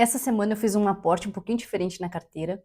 Essa semana eu fiz um aporte um pouquinho diferente na carteira.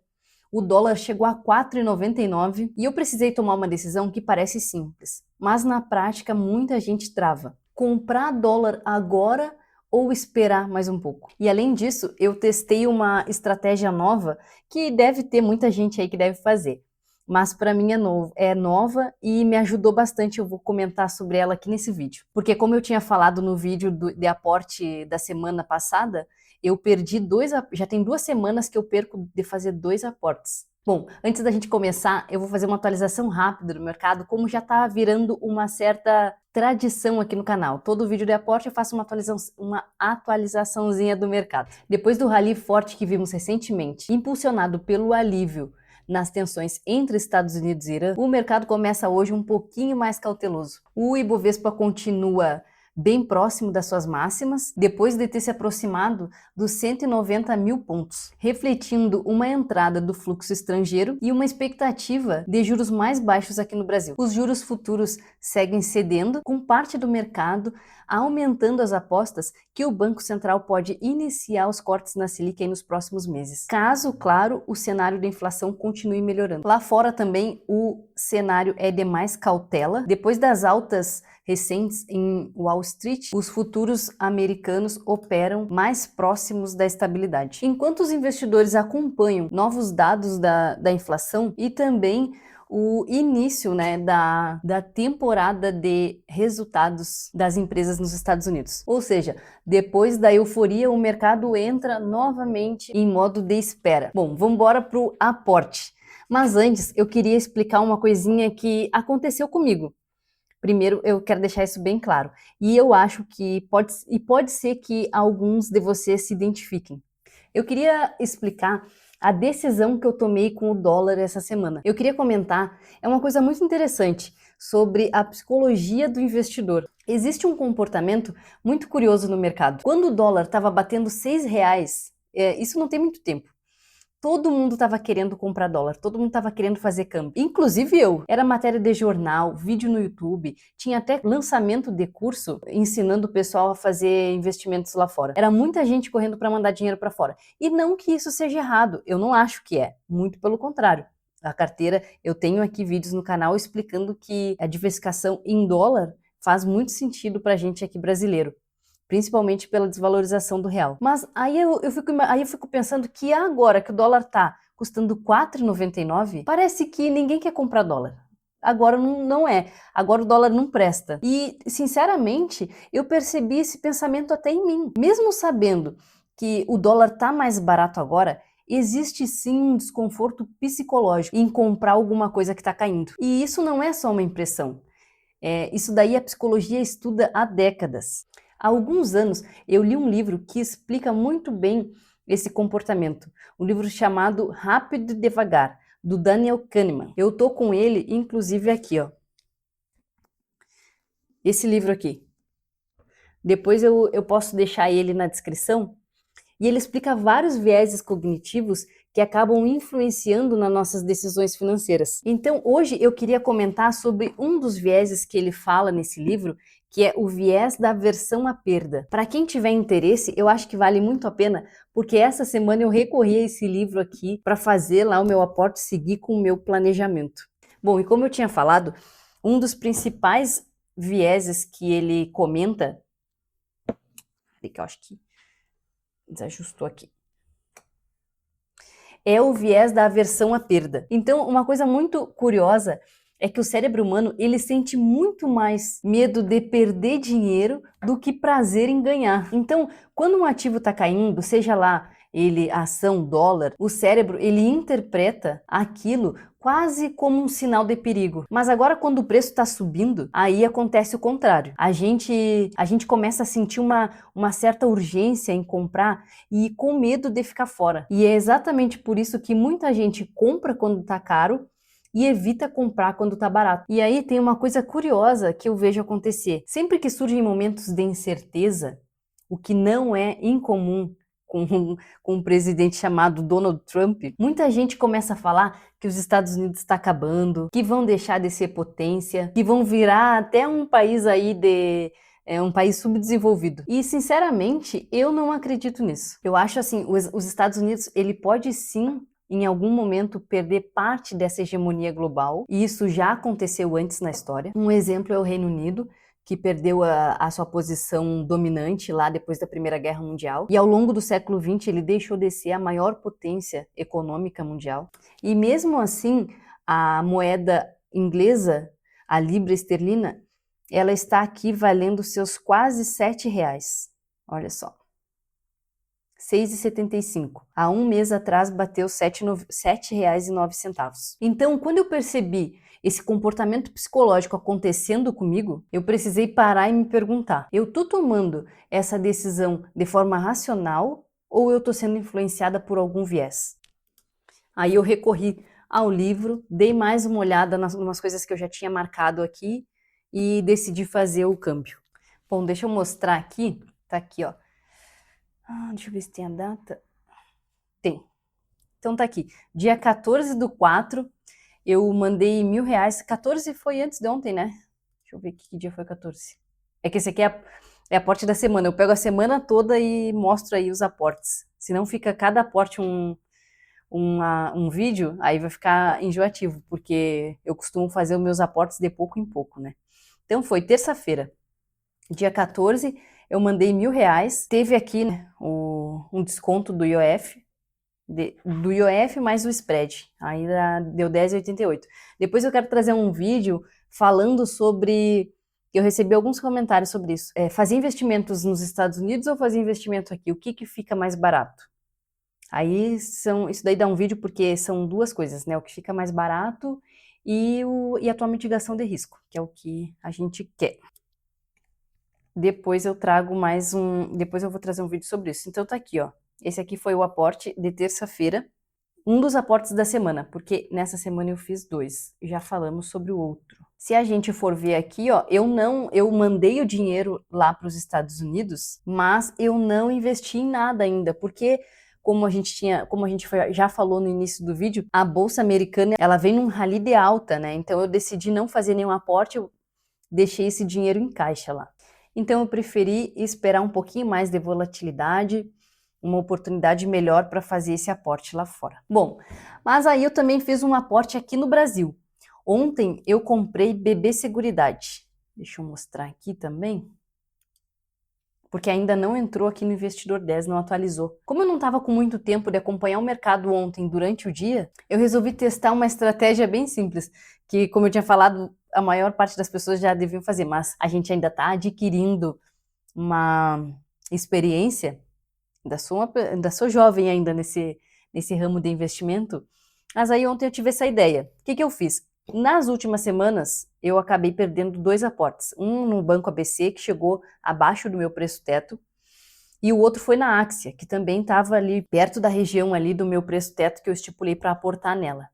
O dólar chegou a 4,99 e eu precisei tomar uma decisão que parece simples, mas na prática muita gente trava. Comprar dólar agora ou esperar mais um pouco? E além disso, eu testei uma estratégia nova que deve ter muita gente aí que deve fazer. Mas para mim é nova e me ajudou bastante. Eu vou comentar sobre ela aqui nesse vídeo. Porque como eu tinha falado no vídeo de aporte da semana passada, eu perdi já tem 2 semanas que eu perco de fazer 2 aportes. Bom, antes da gente começar, eu vou fazer uma atualização rápida do mercado, como já está virando uma certa tradição aqui no canal. Todo vídeo de aporte eu faço uma atualizaçãozinha do mercado. Depois do rally forte que vimos recentemente, impulsionado pelo alívio nas tensões entre Estados Unidos e Irã, o mercado começa hoje um pouquinho mais cauteloso. O Ibovespa continua bem próximo das suas máximas, depois de ter se aproximado dos 190 mil pontos, refletindo uma entrada do fluxo estrangeiro e uma expectativa de juros mais baixos aqui no Brasil. Os juros futuros seguem cedendo, com parte do mercado aumentando as apostas que o Banco Central pode iniciar os cortes na Selic aí nos próximos meses. Caso, claro, o cenário da inflação continue melhorando. Lá fora também o cenário é de mais cautela. Depois das altas recentes em Wall Street, os futuros americanos operam mais próximos da estabilidade. Enquanto os investidores acompanham novos dados da inflação e também o início, da temporada de resultados das empresas nos Estados Unidos. Ou seja, depois da euforia, o mercado entra novamente em modo de espera. Bom, vamos embora para o aporte. Mas antes, eu queria explicar uma coisinha que aconteceu comigo. Primeiro, eu quero deixar isso bem claro. E eu acho que pode ser que alguns de vocês se identifiquem. Eu queria explicar a decisão que eu tomei com o dólar essa semana. Eu queria comentar, é uma coisa muito interessante sobre a psicologia do investidor. Existe um comportamento muito curioso no mercado. Quando o dólar estava batendo R$ 6, isso não tem muito tempo. Todo mundo estava querendo comprar dólar, todo mundo estava querendo fazer câmbio, inclusive eu. Era matéria de jornal, vídeo no YouTube, tinha até lançamento de curso ensinando o pessoal a fazer investimentos lá fora. Era muita gente correndo para mandar dinheiro para fora. E não que isso seja errado, eu não acho que é, muito pelo contrário. A carteira, eu tenho aqui vídeos no canal explicando que a diversificação em dólar faz muito sentido para a gente aqui brasileiro, principalmente pela desvalorização do real. Mas aí eu fico pensando que agora que o dólar está custando R$ 4,99, parece que ninguém quer comprar dólar. Agora não é. Agora o dólar não presta. E, sinceramente, eu percebi esse pensamento até em mim. Mesmo sabendo que o dólar está mais barato agora, existe sim um desconforto psicológico em comprar alguma coisa que está caindo. E isso não é só uma impressão. Isso daí a psicologia estuda há décadas. Há alguns anos eu li um livro que explica muito bem esse comportamento, um livro chamado Rápido e Devagar, do Daniel Kahneman. Eu tô com ele, inclusive, aqui, ó. Esse livro aqui. Depois eu posso deixar ele na descrição. E ele explica vários vieses cognitivos que acabam influenciando nas nossas decisões financeiras. Então, hoje eu queria comentar sobre um dos vieses que ele fala nesse livro, que é o viés da aversão à perda. Para quem tiver interesse, eu acho que vale muito a pena, porque essa semana eu recorri a esse livro aqui para fazer lá o meu aporte, seguir com o meu planejamento. Bom, e como eu tinha falado, um dos principais vieses que ele comenta, que eu acho que desajustou aqui, é o viés da aversão à perda. Então, uma coisa muito curiosa é que o cérebro humano, ele sente muito mais medo de perder dinheiro do que prazer em ganhar. Então, quando um ativo está caindo, seja lá ele ação, dólar, o cérebro, ele interpreta aquilo quase como um sinal de perigo. Mas agora, quando o preço está subindo, aí acontece o contrário. A gente começa a sentir uma certa urgência em comprar e com medo de ficar fora. E é exatamente por isso que muita gente compra quando está caro e evita comprar quando está barato. E aí tem uma coisa curiosa que eu vejo acontecer. Sempre que surgem momentos de incerteza, o que não é incomum com um presidente chamado Donald Trump, muita gente começa a falar que os Estados Unidos está acabando, que vão deixar de ser potência, que vão virar até um país aí É um país subdesenvolvido. E, sinceramente, eu não acredito nisso. Eu acho assim, os Estados Unidos, ele pode sim, em algum momento, perder parte dessa hegemonia global, e isso já aconteceu antes na história. Um exemplo é o Reino Unido, que perdeu a sua posição dominante lá depois da Primeira Guerra Mundial. E ao longo do século XX, ele deixou de ser a maior potência econômica mundial. E mesmo assim, a moeda inglesa, a libra esterlina, ela está aqui valendo seus quase R$ 7. Olha só. 6,75. Há um mês atrás bateu R$ 7,09. Então, quando eu percebi esse comportamento psicológico acontecendo comigo, eu precisei parar e me perguntar: eu tô tomando essa decisão de forma racional ou eu tô sendo influenciada por algum viés? Aí eu recorri ao livro, dei mais uma olhada nas umas coisas que eu já tinha marcado aqui e decidi fazer o câmbio. Bom, deixa eu mostrar aqui, tá aqui, ó. Deixa eu ver se tem a data. Tem. Então tá aqui, dia 14/4, eu mandei R$ 1.000. 14 foi antes de ontem, né? Deixa eu ver que dia foi 14. É que esse aqui é aporte da semana. Eu pego a semana toda e mostro aí os aportes. Senão fica cada aporte um vídeo, aí vai ficar enjoativo, porque eu costumo fazer os meus aportes de pouco em pouco, né? Então foi terça-feira, dia 14, eu mandei R$ 1.000. Teve aqui, né, um desconto do IOF, do IOF mais o spread, aí deu 10,88. Depois eu quero trazer um vídeo falando sobre, eu recebi alguns comentários sobre isso, fazer investimentos nos Estados Unidos ou fazer investimento aqui, o que fica mais barato? Aí isso daí dá um vídeo porque são duas coisas, né, o que fica mais barato e a tua mitigação de risco, que é o que a gente quer. Depois eu vou trazer um vídeo sobre isso. Então tá aqui, ó. Esse aqui foi o aporte de terça-feira, um dos aportes da semana, porque nessa semana eu fiz 2. Já falamos sobre o outro. Se a gente for ver aqui, ó, eu mandei o dinheiro lá para os Estados Unidos, mas eu não investi em nada ainda, porque como a gente já falou no início do vídeo, a bolsa americana, ela vem num rally de alta, né? Então eu decidi não fazer nenhum aporte, eu deixei esse dinheiro em caixa lá. Então eu preferi esperar um pouquinho mais de volatilidade, uma oportunidade melhor para fazer esse aporte lá fora. Bom, mas aí eu também fiz um aporte aqui no Brasil. Ontem eu comprei BB Seguridade. Deixa eu mostrar aqui também, porque ainda não entrou aqui no Investidor 10, não atualizou. Como eu não estava com muito tempo de acompanhar o mercado ontem durante o dia, eu resolvi testar uma estratégia bem simples, que, como eu tinha falado, a maior parte das pessoas já deviam fazer, mas a gente ainda está adquirindo uma experiência. Ainda sou jovem ainda nesse ramo de investimento, mas aí ontem eu tive essa ideia. O que eu fiz? Nas últimas semanas, eu acabei perdendo 2 aportes. Um no Banco ABC, que chegou abaixo do meu preço-teto, e o outro foi na Axia, que também estava ali perto da região ali do meu preço-teto que eu estipulei para aportar nela.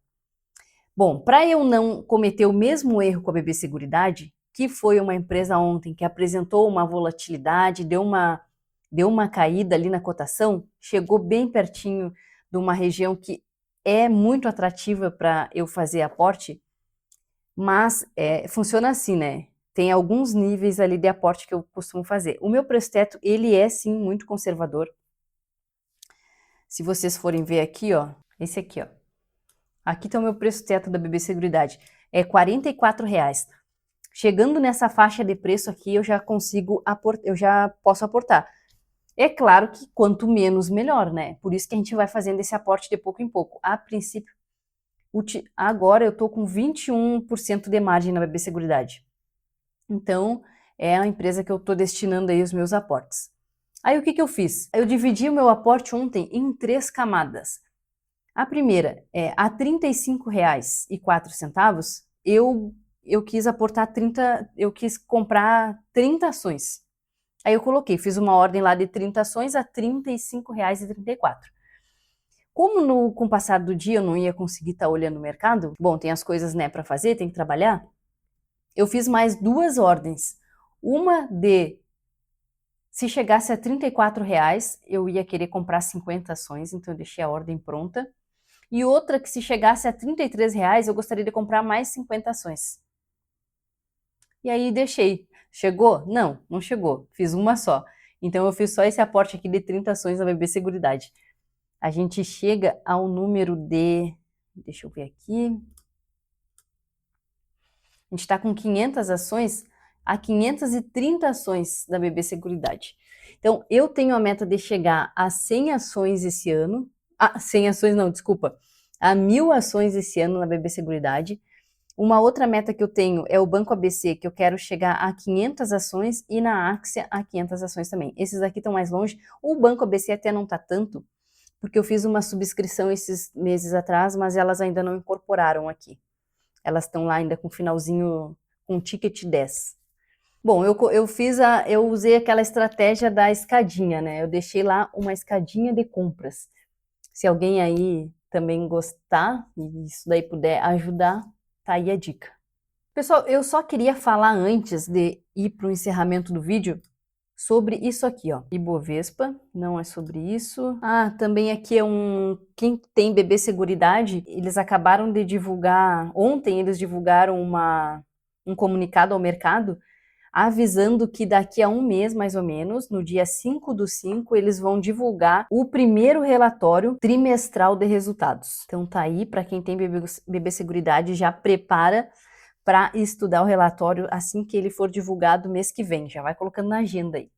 Bom, para eu não cometer o mesmo erro com a BB Seguridade, que foi uma empresa ontem que apresentou uma volatilidade, deu uma caída ali na cotação, chegou bem pertinho de uma região que é muito atrativa para eu fazer aporte, mas funciona assim, né? Tem alguns níveis ali de aporte que eu costumo fazer. O meu preço-teto, ele é sim muito conservador. Se vocês forem ver aqui, ó, esse aqui, ó. Aqui está o meu preço-teto da BB Seguridade, é R$ 44,00. Chegando nessa faixa de preço aqui, eu já posso aportar. É claro que quanto menos, melhor, né? Por isso que a gente vai fazendo esse aporte de pouco em pouco. A princípio, agora eu estou com 21% de margem na BB Seguridade. Então, é a empresa que eu estou destinando aí os meus aportes. Aí o que eu fiz? Eu dividi o meu aporte ontem em 3 camadas. A primeira é a R$ 35,04, eu quis aportar 30, eu quis comprar 30 ações. Aí eu fiz uma ordem lá de 30 ações a R$ 35,34. Como com o passar do dia eu não ia conseguir estar olhando o mercado, bom, tem as coisas, né, para fazer, tem que trabalhar, eu fiz mais 2 ordens. Uma de, se chegasse a R$ 34,00, eu ia querer comprar 50 ações, então eu deixei a ordem pronta. E outra que se chegasse a R$ 33,00, eu gostaria de comprar mais 50 ações. E aí deixei. Chegou? Não, não chegou. Fiz uma só. Então, eu fiz só esse aporte aqui de 30 ações da BB Seguridade. A gente chega ao número de... Deixa eu ver aqui. A gente está com 500 ações, a 530 ações da BB Seguridade. Então, eu tenho a meta de chegar a 100 ações esse ano. 100 ações não, desculpa. A 1000 ações esse ano na BB Seguridade. Uma outra meta que eu tenho é o Banco ABC, que eu quero chegar a 500 ações, e na Axia a 500 ações também. Esses aqui estão mais longe. O Banco ABC até não está tanto, porque eu fiz uma subscrição esses meses atrás, mas elas ainda não incorporaram aqui. Elas estão lá ainda com finalzinho, com ticket 10. Bom, eu usei aquela estratégia da escadinha, né? Eu deixei lá uma escadinha de compras. Se alguém aí também gostar e isso daí puder ajudar, tá aí a dica. Pessoal, eu só queria falar antes de ir para o encerramento do vídeo sobre isso aqui, ó. Ibovespa, não é sobre isso. Também aqui é quem tem BB Seguridade, eles acabaram de divulgar, ontem eles divulgaram um comunicado ao mercado, avisando que daqui a um mês, mais ou menos, no dia 5/5, eles vão divulgar o primeiro relatório trimestral de resultados. Então tá aí, para quem tem BB Seguridade, já prepara para estudar o relatório assim que ele for divulgado mês que vem, já vai colocando na agenda aí.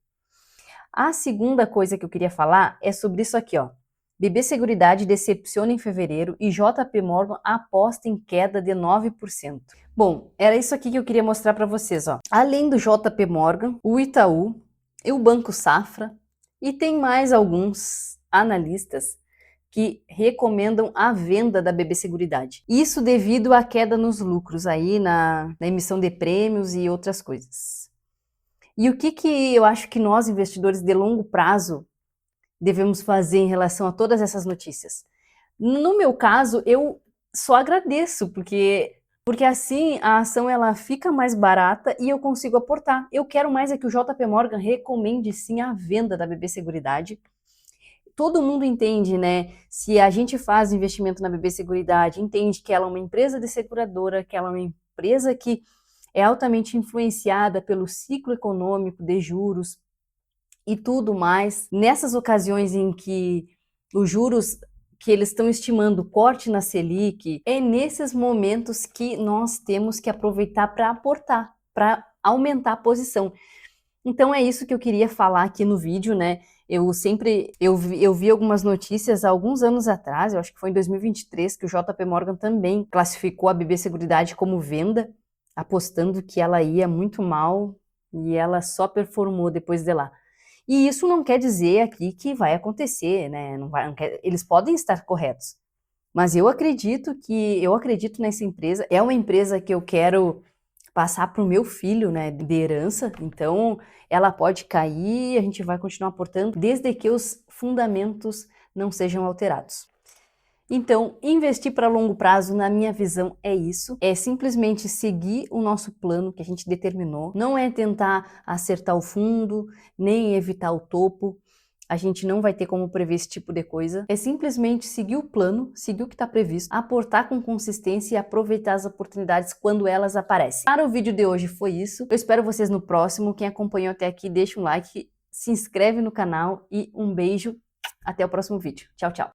A segunda coisa que eu queria falar é sobre isso aqui, ó. BB Seguridade decepciona em fevereiro e JP Morgan aposta em queda de 9%. Bom, era isso aqui que eu queria mostrar para vocês, ó. Além do JP Morgan, o Itaú e o Banco Safra, e tem mais alguns analistas que recomendam a venda da BB Seguridade. Isso devido à queda nos lucros aí na emissão de prêmios e outras coisas. E o que eu acho que nós, investidores de longo prazo, devemos fazer em relação a todas essas notícias? No meu caso, eu só agradeço, porque assim a ação ela fica mais barata e eu consigo aportar. Eu quero mais é que o JP Morgan recomende sim a venda da BB Seguridade. Todo mundo entende, né? Se a gente faz investimento na BB Seguridade, entende que ela é uma empresa de seguradora, que ela é uma empresa que é altamente influenciada pelo ciclo econômico de juros e tudo mais. Nessas ocasiões em que os juros que eles estão estimando corte na Selic, é nesses momentos que nós temos que aproveitar para aportar, para aumentar a posição. Então é isso que eu queria falar aqui no vídeo, né? Eu vi algumas notícias há alguns anos atrás, eu acho que foi em 2023, que o JP Morgan também classificou a BB Seguridade como venda, apostando que ela ia muito mal e ela só performou depois de lá. E isso não quer dizer aqui que vai acontecer, né? Eles podem estar corretos, mas eu acredito nessa empresa. É uma empresa que eu quero passar para o meu filho, né, de herança. Então, ela pode cair, a gente vai continuar aportando, desde que os fundamentos não sejam alterados. Então, investir para longo prazo, na minha visão, é isso. É simplesmente seguir o nosso plano que a gente determinou. Não é tentar acertar o fundo, nem evitar o topo. A gente não vai ter como prever esse tipo de coisa. É simplesmente seguir o plano, seguir o que está previsto, aportar com consistência e aproveitar as oportunidades quando elas aparecem. Para o vídeo de hoje foi isso. Eu espero vocês no próximo. Quem acompanhou até aqui, deixa um like, se inscreve no canal e um beijo. Até o próximo vídeo. Tchau, tchau.